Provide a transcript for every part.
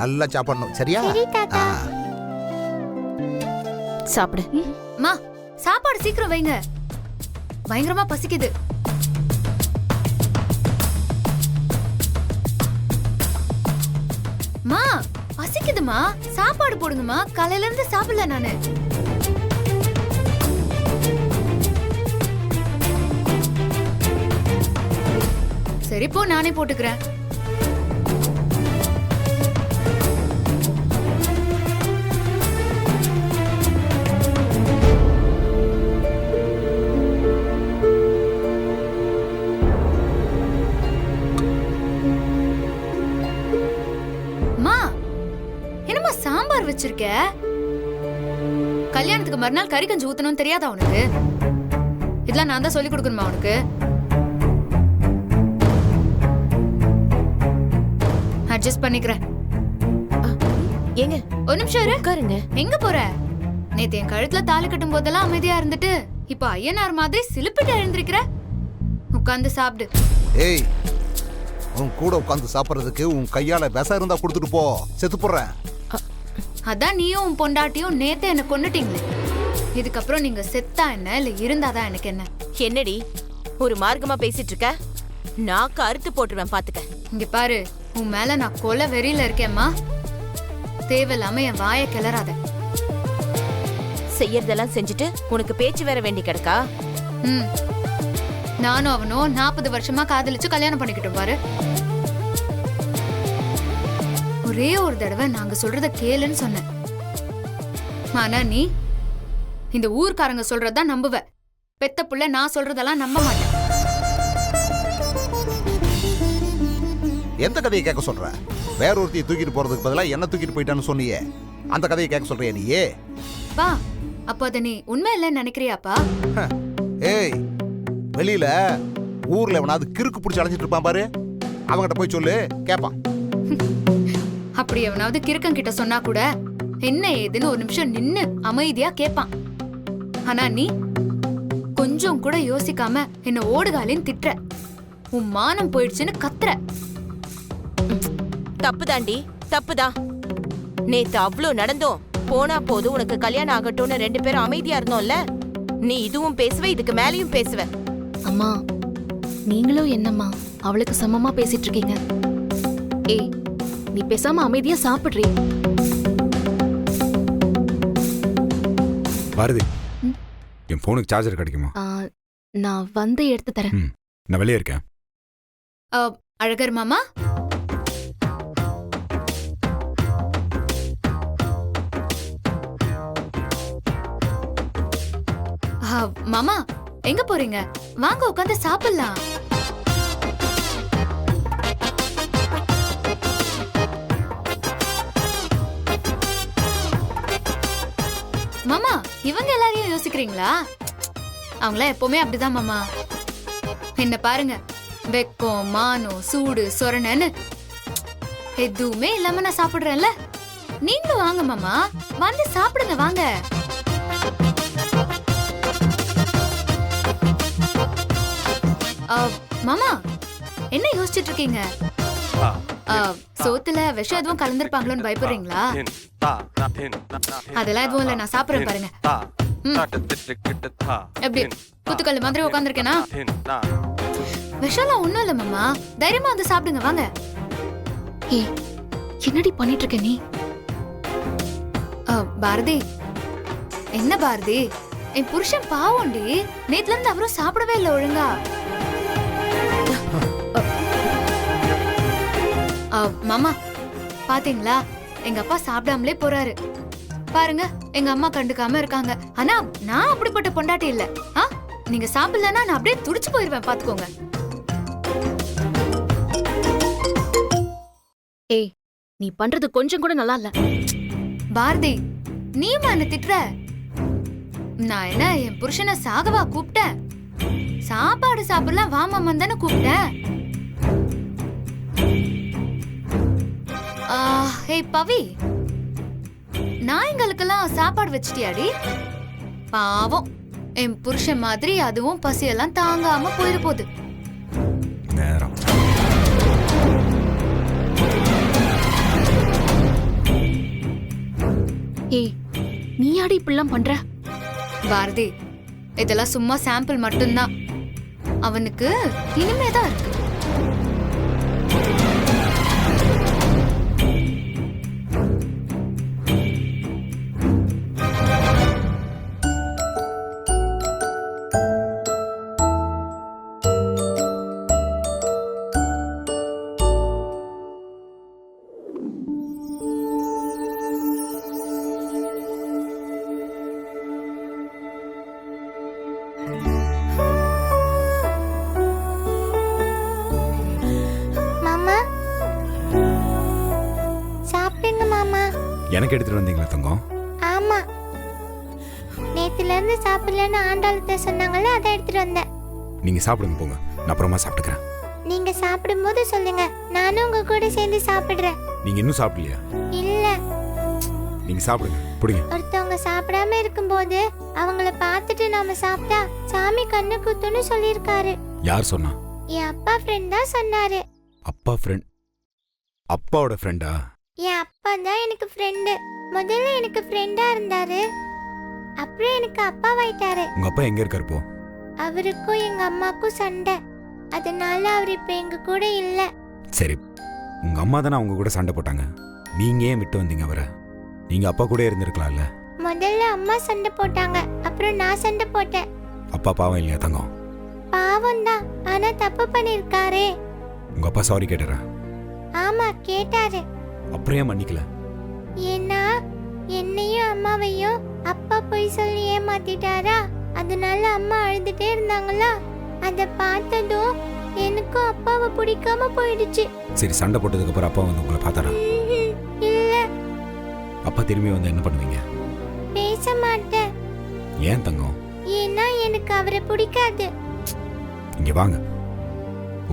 நல்லா சாப்பிடணும் சரியா? சரி தாத்தா. சாப்பிடு. மா சாப்பாடு சீக்கிரம் வைங்க, பயங்கரமா பசிக்குது. மா பசிக்குதுமா, சாப்பாடு போடுங்கம்மா. காலையில இருந்து சாப்பிடல நானு. சரி போ, நானே போட்டுக்கிறேன். சாம்பார் வச்சிருக்க, கல்யாணத்துக்கு மறுநாள் கறி கஞ்சி ஊத்தணும்னு தெரியாதா உனக்கு? இதெல்லாம் நான் தான் சொல்லி கொடுக்கணுமா உனக்கு? அட்ஜஸ்ட் பண்ணிக்கிறேன். ஏங்க ஒரு நிமிஷம் இரு. உட்காருங்க. எங்க போற? நேத்து என் கழுத்துல தாலி கட்டும் போதெல்லாம் அமைதியா இருந்துட்டு இப்ப ஐயனார் மாதிரி சிலுப்பிட்டு எழுந்திருக்கிற. உட்கார்ந்து சாப்பிடு. ஏய், உன் கூட உட்கார்ந்து சாப்பிடுறதுக்கு உன் கையால விஷம் இருந்தா கொடுத்துட்டு போ, செத்து போடுறேன். அதான் நீயும் உன் பொண்டாட்டியும் நேத்து என்ன கொன்னுட்டீங்களே, இதுக்கப்புறம் நீங்க செத்தா என்ன இல்ல இருந்தாதான் எனக்கு என்ன? என்னடி ஒரு மார்க்கமா பேசிட்டு இருக்க? நாக்கு அறுத்து போட்டுருவேன் பாத்துக்க. இங்க பாரு, உன் மேல நான் கொலை வெறியில இருக்கேம்மா. தேவையில்லாம என் வாயை கிளறாத. செய்யறதெல்லாம் செஞ்சுட்டு உனக்கு பேச்சு வேற வேண்டி கிடக்கா? நானும் அவனும் 40 வருஷமா காதலிச்சு கல்யாணம் பண்ணிக்கிட்டோம் பாரு. ஒரே ஒரு தடவை நாங்க சொல்றத கேளுன்னு சொன்னேன். ஆனா நீ இந்த ஊர்க்காரங்க சொல்றதான் நம்புவ. பெத்த புள்ள நான் சொல்றதெல்லாம் நம்ப மாட்டேன். எந்த கதையை கேட்க சொல்ற? வேற ஒருத்தையை தூக்கிட்டு போறதுக்கு பதிலா என்ன தூக்கிட்டு போயிட்டான்னு சொன்னியே, அந்த கதையை கேட்க சொல்றியா நீயே? பா, அப்போ அத நீ உண்மை இல்லைன்னு நினைக்கிறியாப்பா? ஏய், வெளியில ஊர்ல எவனாவது கிறுக்கு பிடிச்சி அலைஞ்சிட்டு இருப்பான் பாரு, அவங்கிட்ட போய் சொல்லு, கேட்பான். அப்படி எவனாவது கிறுக்கன் கிட்ட சொன்னா கூட என்ன ஏதுன்னு ஒரு நிமிஷம் நின்னு அமைதியா கேட்பான். ஆனா நீ கொஞ்சம் கூட யோசிக்காம என்ன ஓடுகாலின்னு திட்டுற, உன் மானம் போயிடுச்சுன்னு கத்துற. தப்புதாண்டி, தப்புதான். நேத்து அவ்ளோ நடந்தோம். போனா போது உனக்கு கல்யாணம் ஆகட்டும்னு 2 பேரும் அமைதியா இருந்தோம்ல. நீ இதுவும் பேசுவ, இதுக்கு மேலயும் பேசுவ. அம்மா, நீங்களும் என்னம்மா அவளுக்கு சமமா பேசிட்டு இருக்கீங்க? ஏய், நீ பேசாம அமைதியா சாப்பிடுறீ. பாரதி, என் போனுக்கு சார்ஜர் கிடைக்குமா? நான் வந்து எடுத்து தரேன். நான் வெளியே இருக்கேன். அழகர் மாமா, மாமா எங்க போறீங்க? வாங்க உட்காந்து சாப்பிடலாம். மாமா, இவங்க எல்லாரையும் யோசிக்கிறீங்களா? அவங்கள எப்பவுமே அப்படிதான் மாமா. என்ன பாருங்க, வெக்கம், மானம், சூடு, சொரணன்னு எதுவுமே இல்லாம நான் சாப்பிடுறேன்ல. நீங்களும் வாங்க மாமா, வந்து சாப்பிடுங்க வாங்க. மாமா, என்ன யோசிச்சுட்டு இருக்கீங்க? சோத்துல விஷம் எதுவும் கலந்துருப்பாங்களோன்னு பயப்படுறீங்களா? அதெல்லாம் எதுவும் இல்ல, நான் சாப்பிடுறேன் பாருங்க. எப்படி குத்துக்கல்லு மாதிரி உட்காந்துருக்கேனா? விஷம்லாம் ஒண்ணும் இல்ல மாமா, தைரியமா வந்து சாப்பிடுங்க வாங்க. ஏய், என்னடி பண்ணிட்டு இருக்க நீ? பாரதி, என்ன பாரதி, என் புருஷன் பாவம்டி. நேத்துல இருந்து அவரும் சாப்பிடவே இல்லை ஒழுங்கா. மாமா பாத்தீங்களா, எங்க அப்பா சாப்பிடாமலே போறாரு பாருங்க. எங்க அம்மா கண்டுக்காம இருக்காங்க. ஆனா நான் அப்படிப்பட்ட பொண்டாட்டி இல்ல. நீங்க சாப்பிடலன்னா நான் அப்படியே துடிச்சு போயிருவேன் பாத்துக்கோங்க. ஏய், நீ பண்றது கொஞ்சம் கூட நல்லா இல்ல. பாரதி, நீமா என்ன திட்டுற? நான் என்ன என் புருஷனை சாகவா கூப்பிட்டேன்? சாப்பாடு சாப்பிடலாம் வாமாமன் தானே கூப்பிட்டேன். ஏய் பவி, நாய்களுக்கெல்லாம் சாப்பாடு வச்சிட்டியாடி? பாவம், என் புருஷன் மாதிரி அதுவும் பசியெல்லாம் தாங்காம போயிட போகுது. ஏய் நீ யாடி இப்படிலாம் பண்ற? பாரதி, இதெல்லாம் சும்மா சாம்பிள் மட்டும்தான். அவனுக்கு இனிமேதான் இருக்கு. மாமா சாப்பிடுங்க மாமா. எனக்கு எடுத்துட்டு வந்தீங்களா தங்கம்? ஆமா, நேத்துல இருந்து சாப்பிடலன்னு ஆண்டாளத்தை சொன்னாங்கல்ல, அதை எடுத்துட்டு வந்தேன். நீங்க சாப்பிடுங்க போங்க, நான் அப்புறமா சாப்பிட்டுக்கிறேன். நீங்க சாப்பிடும்போது சொல்லுங்க, நானும் உங்க கூட சேர்ந்து சாப்பிடுறேன். நீங்க இன்னும் சாப்பிடலையா? இல்ல, நீங்க சாப்பிடுங்க, பிடிங்க. ஒருத்தவங்க சாப்பிடாம இருக்கும்போது அவங்கள பார்த்துட்டு நாம சாப்பிட்டா சாமி கண்ணு குத்துன்னு சொல்லியிருக்காரு. யார் சொன்னா? என் அப்பா ஃப்ரெண்ட் தான் சொன்னாரு. அப்பா ஃப்ரெண்ட்? அப்பாவோட ஃப்ரெண்டா? என் அப்பா தான் எனக்கு ஃப்ரெண்டு. முதல்ல எனக்கு ஃப்ரெண்டா இருந்தாரு, அப்புறம் எனக்கு அப்பாவாயிட்டாரு. உங்க அப்பா எங்க இருக்காரு இப்போ? அவருக்கும் எங்க அம்மாக்கும் சண்டை, அதனால அவர் இப்ப எங்க கூட இல்ல. சரி, உங்க அம்மா தானே அவங்க கூட சண்டை போட்டாங்க, நீங்க ஏன் விட்டு வந்தீங்க அவரை? நீங்க அப்பா கூட இருந்திருக்கலாம்ல. முதல்ல அம்மா சண்டை போட்டாங்க, அப்புறம் நான் சண்டை போட்டேன். அப்பா பாவம் இல்லையா தங்கம்? பாவம் தான், ஆனா தப்பு பண்ணிருக்காரே. உங்க அப்பா சாரி கேட்டாரா? ஆமா கேட்டாரு. அப்புறம் ஏன் மன்னிக்கல? ஏன்னா என்னையும் அம்மாவையும் அப்பா போய் சொல்லி ஏமாத்திட்டாரா, அதனால அம்மா அழுதுட்டே இருந்தாங்களா, அத பார்த்ததும் எனக்கும் அப்பாவை பிடிக்காம போயிடுச்சு. சரி, சண்டை போட்டதுக்கு அப்புறம் அப்பா வந்து உங்களை பார்த்தாரா? இல்ல. அப்பா திரும்பி வந்து என்ன பண்ணுவீங்க? பேச மாட்டேன். ஏன் தங்கம்? ஏன்னா எனக்கு அவரை பிடிக்காது. இங்க வாங்க,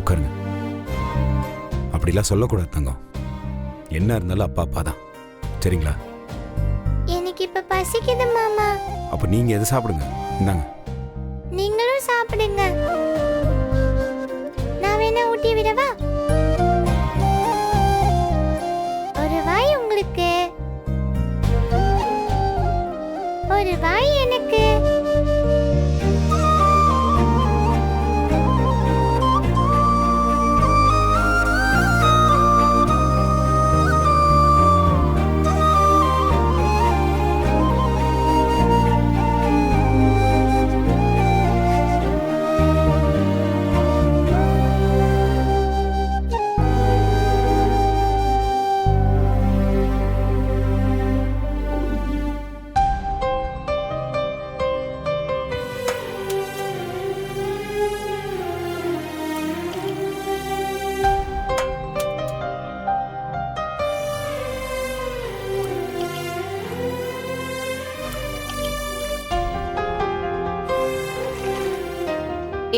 உட்காருங்க. அப்படிலாம் சொல்லக்கூடாது தங்கம். என்ன இருந்தாலும் அப்பா அப்பா தான், சரிங்களா? எனக்கு இப்ப பசிக்குது மாமா. அப்ப நீங்க எது சாப்பிடுங்க, இந்தாங்க. நீங்களும் சாப்பிடுங்க. நான் வேணா ஊட்டி விடவா? ஒரு வாய் உங்களுக்கு, ஒரு வாய் எனக்கு.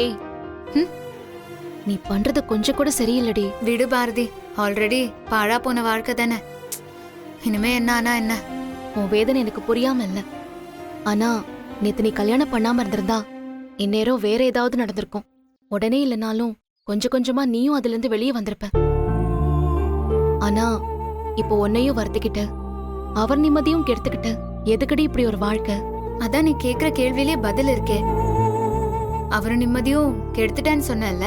ஏய் நீ பண்றது கொஞ்சம் கூட சரியில்லடி. விடு பாரதி, ஆல்ரெடி பாழா போன வாழ்க்கை தானே, இனிமே என்ன ஆனா என்ன? உன் வேதனை எனக்கு புரியாம இல்ல. ஆனா நேத்து நீ கல்யாணம் பண்ணாம இருந்திருந்தா இந்நேரம் வேற ஏதாவது நடந்திருக்கும். உடனே இல்லைனாலும் கொஞ்சம் கொஞ்சமா நீயும் அதுல இருந்து வெளியே வந்திருப்ப. ஆனா இப்போ உன்னையும் வருத்திக்கிட்டு அவர் நிம்மதியும் கெடுத்துக்கிட்டு எதுக்கடி இப்படி ஒரு வாழ்க்கை? அதான் நீ கேக்குற கேள்வியிலே பதில் இருக்கே. அவரு நிம்மதியும் கெடுத்துட்டான்னு சொன்னல,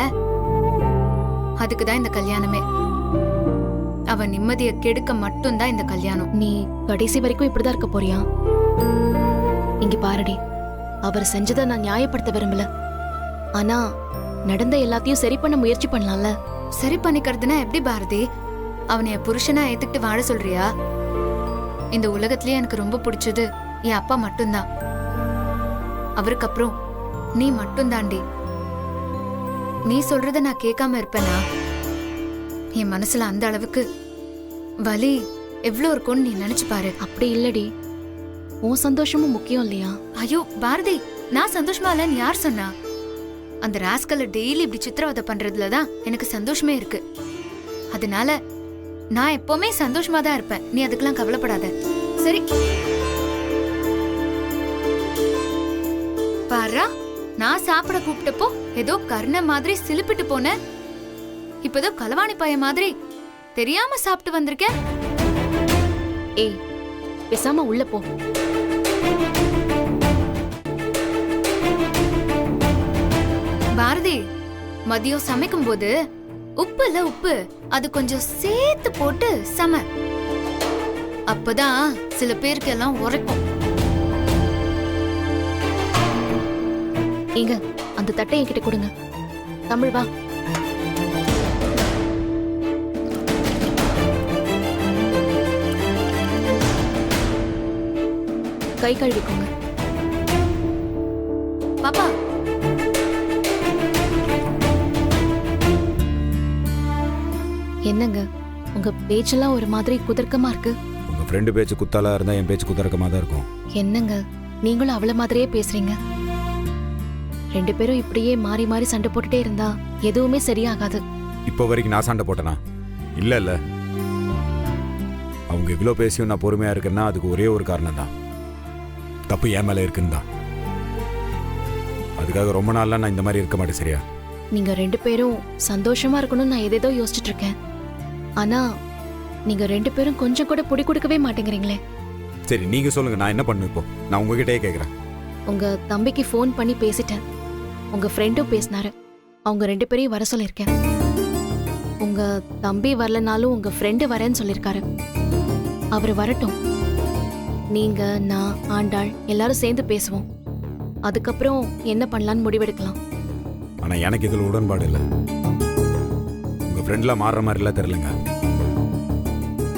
அதுக்குதான் இந்த கல்யாணமே. அவன் நிம்மதியை கெடுக்க மட்டும்தான் இந்த கல்யாணம். நீ கடைசி வரைக்கும் இப்படிதான் இருக்க போறியா? இங்க பாருடி, அவர் செஞ்சதை நான் நியாயப்படுத்த விரும்பல. ஆனா நடந்த எல்லாத்தையும் சரி பண்ண முயற்சி பண்ணலாம்ல. சரி பண்ணிக்கிறதுனா எப்படி பாரதி? அவனை என் புருஷனா ஏத்துக்கிட்டு வாழ சொல்றியா? இந்த உலகத்திலேயே எனக்கு ரொம்ப பிடிச்சது என் அப்பா மட்டும்தான். அவருக்கு அப்புறம் நீ மட்டும் தாண்டி. நீ சொல்றத நான் கேட்காம இருப்பேனா? என் மனசுல அந்த அளவுக்கு வலி எவ்வளவு இருக்கும்னு நீ நினைச்சு பாரு. அப்படி இல்லடி, உன் சந்தோஷமும் முக்கியம் இல்லையா? ஐயோ பாரதி, நான் சந்தோஷமா இல்லைன்னு யார் சொன்னா? அந்த ராஸ்கலை டெய்லி இப்படி சித்திரவதை பண்றதுலதான் எனக்கு சந்தோஷமே இருக்கு. அதனால நான் எப்பவுமே சந்தோஷமா தான் இருப்பேன். நீ அதுக்கெல்லாம் கவலைப்படாத, சரி? பாரா, நான் சாப்பிட கூப்பிட்டப்போ ஏதோ கர்ண மாதிரி சிலுப்பிட்டு போன, இப்பதோ களவாணி பைய மாதிரி தெரியாம சாப்பிட்டு வந்திருக்க. ஏய் பேசாம உள்ள போ. பாரதி, மதியம் சமைக்கும் போது உப்பு அது கொஞ்சம் சேர்த்து போட்டு சம. அப்பதான் சில பேருக்கு எல்லாம் உரைக்கும். ஏங்க, அந்த தட்டை என்கிட்ட கொடுங்க. தமிழ் வா. கை கழுவிக்கோங்க. பாப்பா, என்னங்க, உங்க பேச்செல்லாம் ஒரு மாதிரி குதர்க்கமா இருக்கு. உங்க ஃப்ரெண்டு பேச்சு குத்தாலா இருந்தா என் பேச்சு குதறக்கமா தான் இருக்கும். என்னங்க, நீங்களும் அவள மாதிரியே பேசுறீங்க. ரெண்டு பேரும் இப்படியே மாறி மாறி சண்டை போட்டுட்டே இருந்தா எதுவுமே சரியாகாது. இப்போ வரைக்கும் நான் சண்டை போட்டேனா? இல்ல. அவங்க இவ்வளோ பேசியும் நான் பொறுமையா இருக்கேன்னா அதுக்கு ஒரே ஒரு காரணம் தான், தப்பு என் மேல இருக்குன்னு தான். அதுக்காக ரொம்ப நாள்லாம் நான் இந்த மாதிரி இருக்க மாட்டேன். சரியா? நீங்க ரெண்டு பேரும் சந்தோஷமா இருக்கணும்னு நான் ஏதேதோ யோசிச்சுட்டு இருக்கேன். ஆனா நீங்க ரெண்டு பேரும் கொஞ்சம் கூட புடி கொடுக்கவே மாட்டேங்கிறீங்களே. சரி, நீங்க சொல்லுங்க, நான் என்ன பண்ணுவேன் இப்போ? நான் உங்ககிட்டயே கேட்குறேன். உங்க தம்பிக்கு ஃபோன் பண்ணி பேசிட்டேன். உங்க ஃப்ரெண்டும் பேசினாரு. அவங்க ரெண்டு பேரையும் வர சொல்லியிருக்கேன். உங்க தம்பி வரலனாலும் உங்க ஃப்ரெண்டு வரேன்னு சொல்லியிருக்காரு. அவர் வரட்டும். நீங்க, நான், ஆண்டாள் எல்லாரும் சேர்ந்து பேசுவோம். அதுக்கப்புறம் என்ன பண்ணலான்னு முடிவெடுக்கலாம். ஆனா எனக்கு இதில் உடன்பாடு இல்லை. உங்க ஃப்ரெண்ட்லாம் மாறுற மாதிரிலாம் தெரிலங்க.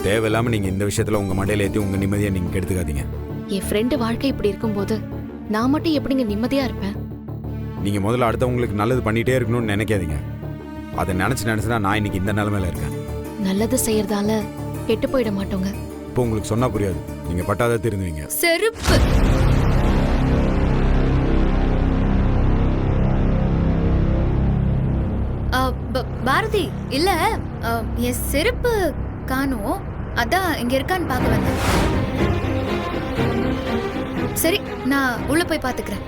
தேவையில்லாம நீங்க இந்த விஷயத்துல உங்க மண்டையில ஏற்றி உங்க நிம்மதியை நீங்க கெடுத்துக்காதீங்க. என் ஃப்ரெண்டு வாழ்க்கை இப்படி இருக்கும்போது நான் மட்டும் எப்படிங்க நிம்மதியா இருப்பேன்? நீங்க முதல்ல அடுத்தவங்களுக்கு நல்லது பண்ணிட்டே இருக்கணும்னு நினைக்காதீங்க. அதை நினைச்சுதான் நான் இன்னைக்கு இந்த நிலைமையில இருக்கேன். நல்லது செய்யறதால கெட்டு போயிட மாட்டோங்க. இப்போ உங்களுக்கு சொன்னா புரியாது, நீங்க பட்டாத திருந்துவீங்க. செருப்பு. பாரதி, இல்ல, என் செருப்பு காணோம். அதான் இங்க இருக்கான்னு பார்க்க வந்தேன். சரி, நான் உள்ள போய் பாத்துக்கிறேன்.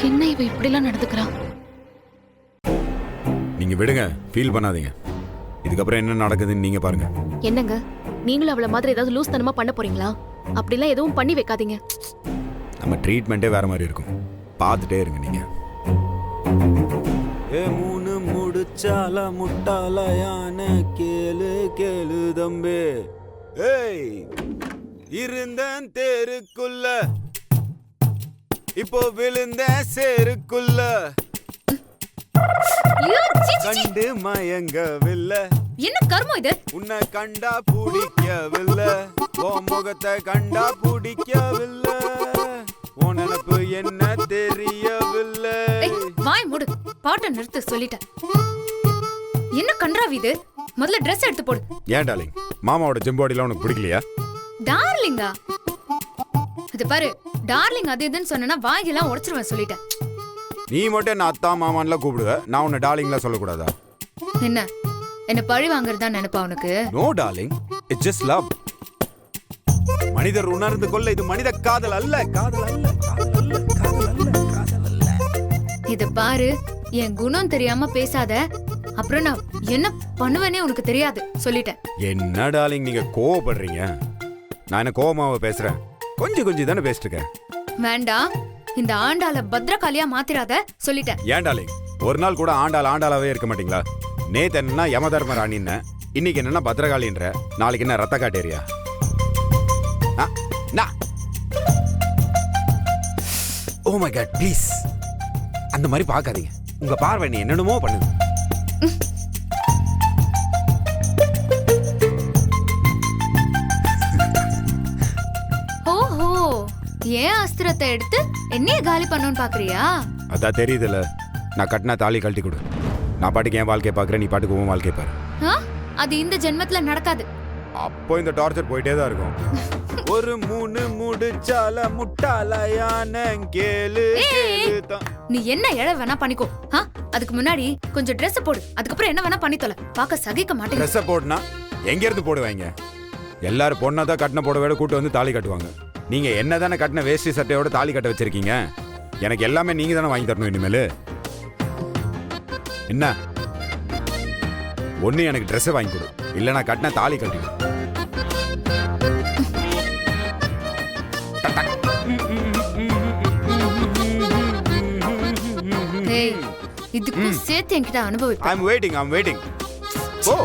என்ன இவ இப்படிலாம் நடந்துக்கிறா? நீங்க விடுங்க, ஃபீல் பண்ணாதீங்க. இதுக்கப்புறம் என்ன நடக்குதுன்னு நீங்க பாருங்க. என்னங்க, நீங்களும் அவள மாதிரி ஏதாவது லூஸ் தனமா பண்ண போறீங்களா? அப்படிலாம் எதுவும் பண்ணி வைக்காதீங்க. நம்ம ட்ரீட்மெண்ட்டே வேற மாதிரி இருக்கும். பார்த்துட்டே இருங்க நீங்க. மூணு முடிச்சால முட்டாளையான கேளு கேளு தம்பி. ஏய், இருந்தேன் தேருக்குள்ள, இப்போ விழுந்த சேருக்குள்ள, கண்டு மயங்கவில்லை. என்ன கர்மம் இது? உன்னை கண்டா பிடிக்கவில்லை, உன் முகத்தை கண்டா பிடிக்கவில்லை, உன் நினப்பு என்ன தெரியவில்லை. வாய் மூடு, பாட்டை நிறுத்து சொல்லிட்டேன். என்ன கன்றாவி இது? முதல்ல ட்ரெஸ் எடுத்து போடு. ஏன் டார்லிங், மாமாவோட ஜிம்பாடிலாம் உனக்கு பிடிக்கலையா? டார்லிங்கா? இது பாரு, டார்லிங் அது இதுன்னு சொன்னா வாயெல்லாம் உடைச்சிருவேன் சொல்லிட்டேன். நீ மட்டும் என்ன அத்தா மாமான்லாம் கூப்பிடுவ, நான் உன்னை டார்லிங்லாம் சொல்லக்கூடாதா? என்ன பழி வாங்குறதா நினைப்பா உனக்கு? No darling, it's just love. மனிதர் உணர்ந்து கொள்ள இது மனித காதல் அல்ல, காதல் அல்ல, காதல் அல்ல, காதல் அல்ல, காதல் அல்ல. இத பாரு, என் குணம் தெரியாம பேசாத. அப்புறம் நான் என்ன பண்ணுவேனே உனக்கு தெரியாது சொல்லிட்டேன். என்ன டார்லிங், நீங்க கோவப்படுறீங்க? நான் என்ன கோவமாவ பேசுறேன்? கொஞ்சம் தானே பேசிட்டு இருக்கேன். வேண்டாம், இந்த ஆண்டாள பத்ரகாளியா மாத்திராத சொல்லிட்டேன். ஏன் டார்லிங், ஒரு நாள் கூட ஆண்டாளாவே இருக்க மாட்டீங்களா? நேத்து என்னன்னா யமதர்ம ராணின்னு, இன்னைக்கு என்னன்னா பத்ரகாளின்ற, நாளைக்கு என்ன ரத்த காட்டேரியா? ஓ மை காட், ப்ளீஸ் அந்த மாதிரி பார்க்காதீங்க. உங்க பார்வை நீ என்னென்னமோ பண்ணுது. ஓஹோ, ஏன் அஸ்திரத்தை எடுத்து என்னைய காலி பண்ணணும்னு பாக்குறியா? அதான் தெரியுதுல்ல, நான் கட்டினா தாலி கழட்டி கொடு. நான் பாட்டுக்கு என் வாழ்க்கையை பார்க்குறேன், நீ பாட்டுக்கு உன் வாழ்க்கையை பாரு. அது இந்த ஜென்மத்துல நடக்காது. அப்போ இந்த டார்ச்சர் போயிட்டே தான் இருக்கும். ஒரு மூணு முடிச்சால முட்டாளையான கேளு கேளு தான். நீ என்ன எழ வேணா பண்ணிக்கோ. அதுக்கு முன்னாடி கொஞ்சம் Dress போடு, அதுக்கப்புறம் என்ன வேணா பண்ணி தொலை. பார்க்க சகிக்க மாட்டேங்க. Dress போடுனா எங்க இருந்து போடுவாங்க? எல்லாரும் பொண்ணா தான் கட்டின போடவேட கூட்டு வந்து தாலி கட்டுவாங்க. நீங்க என்ன தானே கட்டின வேஷ்டி சட்டையோட தாலி கட்ட வச்சிருக்கீங்க. எனக்கு எல்லாமே நீங்க தானே வாங்கி தரணும் இனிமேல். என்ன ஒண்ணு எனக்கு Dress வாங்கி கொடு, இல்ல நான் கட்டின தாலி கட்டிடு. இதுக்கும் சேர்த்து என்கிட்ட அனுபவிப்பேன். ஐம் வெயிட்டிங் போ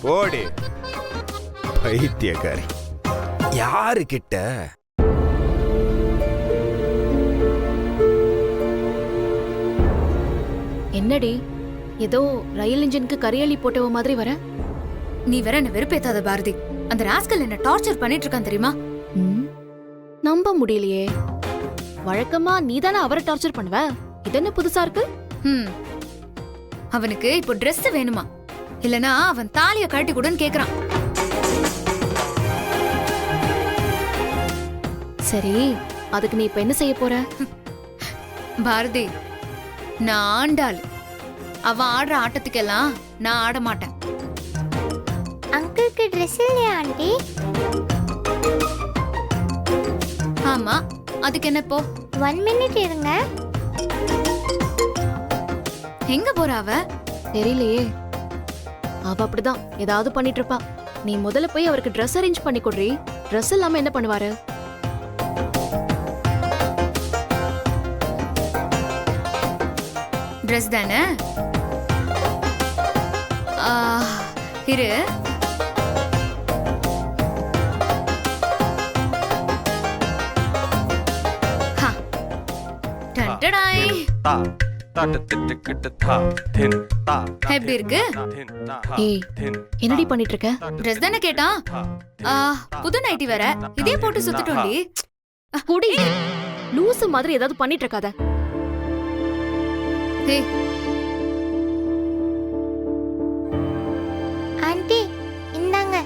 போடி பைத்தியக்காரி. யாரு கிட்ட? என்னடி ஏதோ ரயில் இன்ஜினுக்கு கரியலி போட்டவ மாதிரி வர? நீ வேற என்ன வெறுப்பேத்தாத பாரதி. அந்த ராஸ்கல் என்ன டார்ச்சர் பண்ணிட்டு இருக்கான் தெரியுமா? ம், நம்ப முடியலையே. வழக்கமா நீதானே அவரை டார்ச்சர் பண்ணுவ, இது என்ன புதுசா இருக்கு? அவனுக்கு இப்போ Dress வேணுமா, இல்லனா அவன் தாலிய கழட்டி கூடன்னு கேக்குறான். சரி, அதுக்கு நீ இப்ப என்ன செய்ய போற? பாரதி, நான் ஆண்டாள். அவன் ஆடுற ஆட்டத்துக்கெல்லாம் நான் ஆட மாட்டேன். அங்கிளுக்கு ட்ரெஸ் இல்லையா ஆண்டி? ஆமா, அதுக்கு என்ன இப்போ? 1 மினிட் இருங்க. எங்க போற அவ? தெரியலையே, அவ அப்படிதான் ஏதாவது பண்ணிட்டு இருப்பா. நீ முதல்ல போய் அவருக்கு Dress அரேஞ்ச் பண்ணி கொடுறி. Dress இல்லாம என்ன பண்ணுவாரு? Dress தானே? இரு. ஹா. டண்டடாய். எப்படி இருக்கு? ஏய், என்னடி பண்ணிட்டு இருக்க? Dress தானே கேட்டான். புது நைட்டி வேற, இதே போட்டு சுத்திட்டோண்டி. குடி, லூசு மாதிரி ஏதாவது பண்ணிட்டு இருக்காத. ஏய், ஆண்டி இந்தாங்க,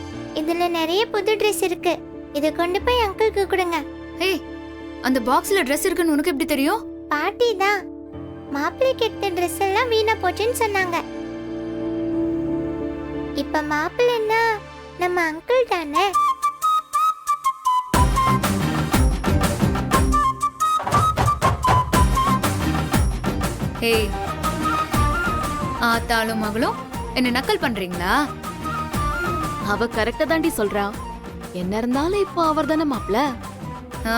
இதுல நிறைய புது ட்ரெஸ் இருக்கு. இத கொண்டு போய் அங்கிளுக்கு கொடுங்க. ஏய், அந்த பாக்ஸ்ல Dress இருக்குன்னு உனக்கு எப்படி தெரியும்? பாட்டி தான் மாப்பிள்ளைக்கு எடுத்த ட்ரெஸ் எல்லாம் வீணா போச்சுன்னு சொன்னாங்க. இப்ப மாப்பிள்ளைன்னா நம்ம அங்கிள் தானே. ஏய், ஆத்தாளும் மகளும் என்ன நக்கல் பண்றீங்களா? அவ கரெக்டா தாண்டி சொல்றா. என்ன இருந்தாலும் இப்போ அவர் தானே மாப்ள. ஆ,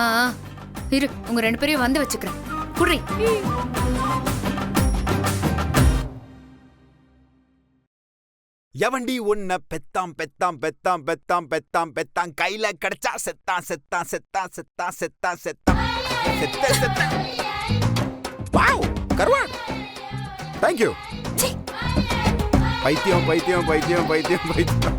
இரு, உங்க 2 பேரையும் வந்து வச்சுக்கிறேன். குடி. எவண்டி உன்னை பெத்தாம் பெத்தாம் பெத்தாம் பெத்தாம் பெத்தாம் பெத்தாம் கையில கிடைச்சா செத்தான் செத்தான் செத்தான் செத்தான் செத்தான் செத்தான் செத்த செத்த. வாவ், கர்வாட். Thank you. பைத்தியம் பைத்தியம் பைத்தியம் பைத்தியம் பைத்தியம்.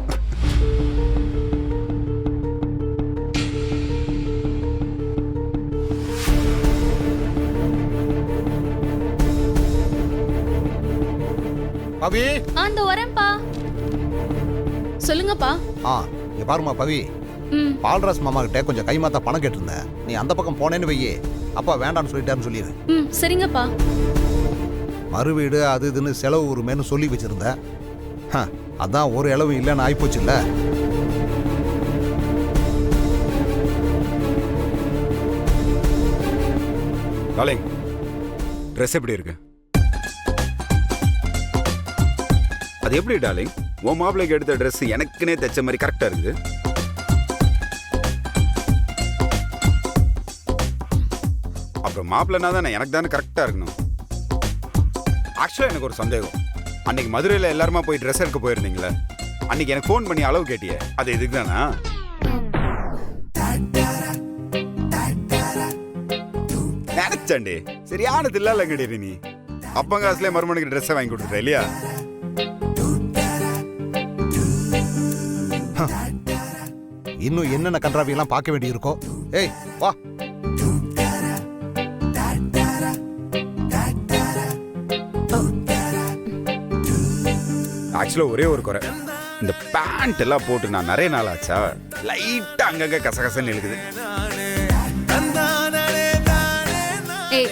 பவி, அந்த வரேன்ப்பா. சொல்லுங்கப்பா. இங்க பாருமா பவி, ம், பால்ராஸ் மாமா கிட்ட கொஞ்சம் கைமாத்தா பணம் கேட்டிருந்தேன். நீ அந்த பக்கம் போனேன்னு வையே, அப்பா வேண்டான்னு சொல்லிட்டாருன்னு சொல்லிடு. ம், சரிங்கப்பா. மறு வீடு அது இதுன்னு செலவு உரிமைன்னு சொல்லி வச்சிருந்தேன். அதான் ஒரு இளவு இல்லைன்னு ஆயிப்போச்சு இல்ல. டார்லிங், ட்ரெஸ் எப்படி இருக்கு? அது எப்படி டார்லிங், உன் மாப்பிள்ளைக்கு எடுத்த ட்ரெஸ் எனக்குனே தைச்ச மாதிரி கரெக்டா இருக்குது. அப்புறம் மாப்பிள்ளைனா தானே எனக்கு தானே கரெக்டா இருக்கணும். ஆக்சுவலா எனக்கு ஒரு சந்தேகம். அன்னைக்கு மதுரையில் எல்லாருமா போய் ட்ரெஸ் எடுக்க போயிருந்தீங்களே, அன்னைக்கு எனக்கு ஃபோன் பண்ணி அளவு கேட்டியே, அது இதுக்கு தானா? நினைச்சாண்டி சரியான தில்லால கிடையாது. நீ அப்பங்க காசுல மருமனுக்கு ட்ரெஸ் வாங்கி கொடுத்துட்ட இல்லையா? இன்னும் என்னென்ன கன்றாவி எல்லாம் பார்க்க வேண்டி இருக்கோ. ஏய் வா. ஆக்சுவலா ஒரே ஒரு குறை, இந்த பேண்ட் எல்லாம் போட்டு நான் நிறைய நாள் ஆச்சா, லைட்டா அங்கங்க கசகசன்னு இருக்குது. ஏய்,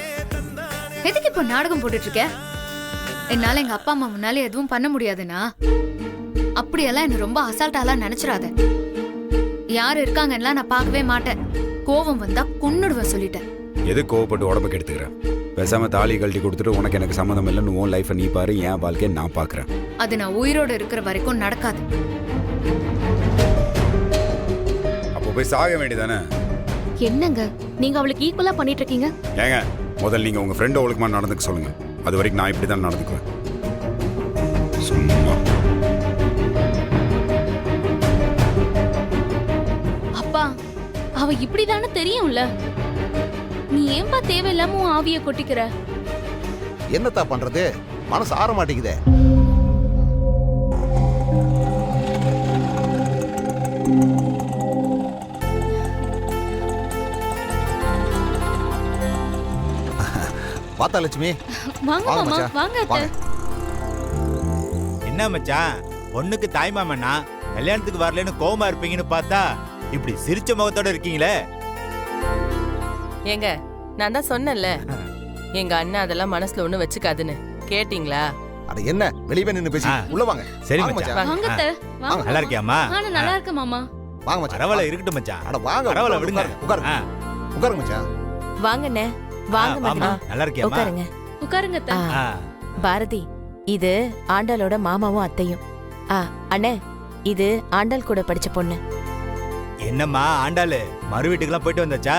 எதுக்கு இப்போ நாடகம் போட்டுட்டு இருக்க? என்னால எங்க அப்பா அம்மா முன்னாலே எதுவும் பண்ண முடியாதுன்னா அப்படியெல்லாம் என்ன ரொம்ப அசால்ட்டாலாம் நினைச்சிடாத. யாரு இருக்காங்கன்னா நான் பார்க்கவே மாட்டேன். கோவம் வந்தா கொன்னுடுவேன் சொல்லிட்டேன். எது கோவப்பட்டு உடம்பு கெடுத்துக்கிறேன்? பேசாம தாலி கழட்டி கொடுத்துட்டு உனக்கு எனக்கு சம்மந்தம் இல்லைன்னு உன் லைஃபை நீ பாரு, என் வாழ்க்கையை நான் பாக்குறேன். அது நான் உயிரோட இருக்கிற வரைக்கும் நடக்காது. அப்போ போய் சாக வேண்டியதானே? என்னங்க நீங்க அவளுக்கு ஈக்குவலா பண்ணிட்டு இருக்கீங்க? ஏங்க, முதல்ல நீங்க உங்க ஃப்ரெண்ட் ஒழுக்கமா நடந்துக்க சொல்லுங்க. அது வரைக்கும் நான் இப்படி தான் நடந்துக்குவேன். சும்மா அப்பா அவ இப்படிதானே தெரியும்ல, நீ ஏன்பா தேவையில்லாம உன் ஆவிய கொட்டிக்கிற? என்னத்தா பண்றது, மனசு ஆற மாட்டேங்குதே. பார்த்தா லட்சுமி, வாங்க வாங்க மாமா, மச்சான், வாங்க அத்தை. வாங்க. என்ன மச்சான், பொண்ணுக்கு தாய்மாமன்னா கல்யாணத்துக்கு வரலன்னு கோவமா இருப்பீங்கன்னு பார்த்தா இப்படி சிரிச்ச முகத்தோட இருக்கீங்களே. ஏங்க, நான் தான் சொன்னேன்ல, எங்க அண்ணன் அதெல்லாம் மனசுல ஒண்ணு வச்சுக்காதுன்னு. கேட்டீங்களா? அட என்ன வெளியே நின்னு பேசி உள்ள வாங்க. சரி வாங்க மச்சான். மச்சான். வாங்க அத்தை, வாங்க நல்லா இருக்கியாம்மா? நானும் நல்லா இருக்கேன் மாமா. வாங்க மச்சான். பரவாயில்ல, இருக்கட்டும் மச்சான். அட வாங்க. பரவாயில்ல, விடுங்க. உட்காருங்க. ஆ, உட்காருங்க மச்சான். வாங்கண்ணே, வாங்க வாம்மா. மதுரை. நல்லா இருக்கியாம்மா? உட்காருங்க. உட்காருங்க அத்தை. ஆ, பாரதி, இது ஆண்டாளோட மாமாவும் அத்தையும். அண்ணே, இது ஆண்டாள் கூட படிச்ச பொண்ணு. என்னம்மா ஆண்டாளு, மறு வீட்டுக்கெல்லாம் போயிட்டு வந்தாச்சா?